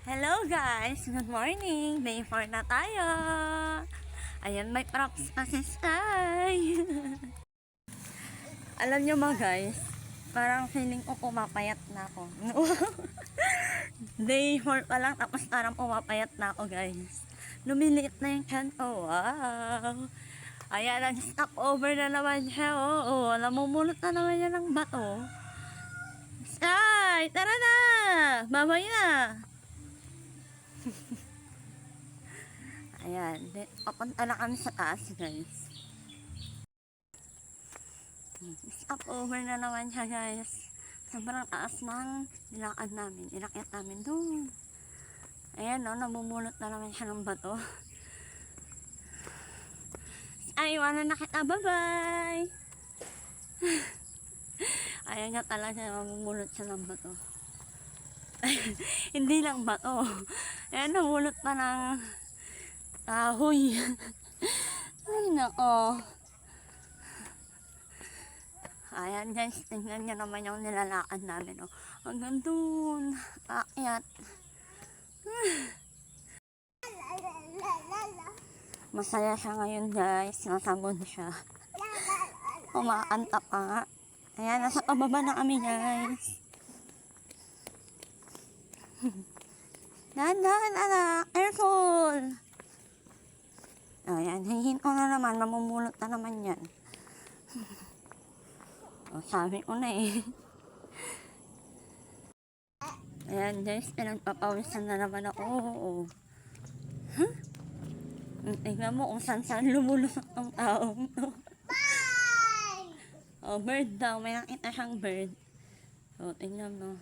Hello guys! Good morning! Day 4 na tayo! Ayan, may props pa si Sky! Alam nyo mga guys, parang feeling ko pumapayat na ako. Day 4 pa lang, tapos parang pumapayat na ako guys. Lumiliit na yung chan ko. Wow! Ayan, nag-stop over na naman siya. Oo, namumulot na naman niya ng bato. Sky! Tara na! Babay na! Ayan, papunta na kami sa taas guys. Stop over na naman siya guys. Sobrang taas ng nilakad namin. Inakyat namin doon. Ayan no, namumulot na naman siya ng bato. Ay, wala na kita. Bye-bye! Ayan nga talaga, namumulot siya ng bato. Hindi lang bato. Ayan, namulot pa ng kahoy. Ay, nako. Ayan guys, tingnan nyo naman yung nilalakad namin. Oh. Hanggang dun, aakyat. Masaya siya ngayon guys, nasabon siya. Kumakanta pa nga. Ayan, nasa pababa na kami guys. Dahan-dahan anak, careful! Ayan, hihinto na naman, mamumulot na naman yan. O, sabi ko na eh. Ayan guys, pinagpapawisan na naman ako. Huh? Tingnan mo kung saan lumulusot ang taong to. O, bird daw, may nakita siyang bird. O, tingnan mo.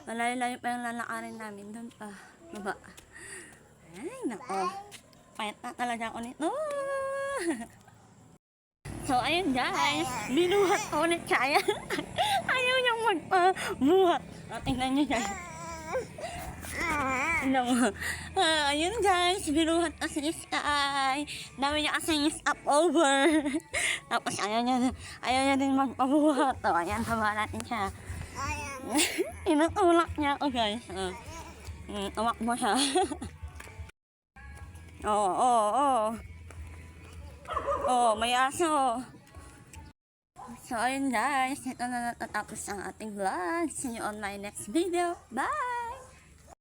Malayo-layo pa yung lalakarin namin doon pa. Baba. Ay, nako. Payat na talaga ako nito. So, ayun guys. Binuhat ko ulit siya. Ayan. Ayaw niyang magpabuhat. Tingnan niyo guys. Tingnan mo. Ayun guys. Binuhat kasi Sky. Dami niya kasi stop over. Tapos ayaw niya din magpabuhat. So, ayan. Tama natin siya. Inutulak niya ako guys. Tumakbo siya. Oo. Oh, may aso. So, ayun guys. Ito na natatapos ang ating vlog. See you on my next video. Bye!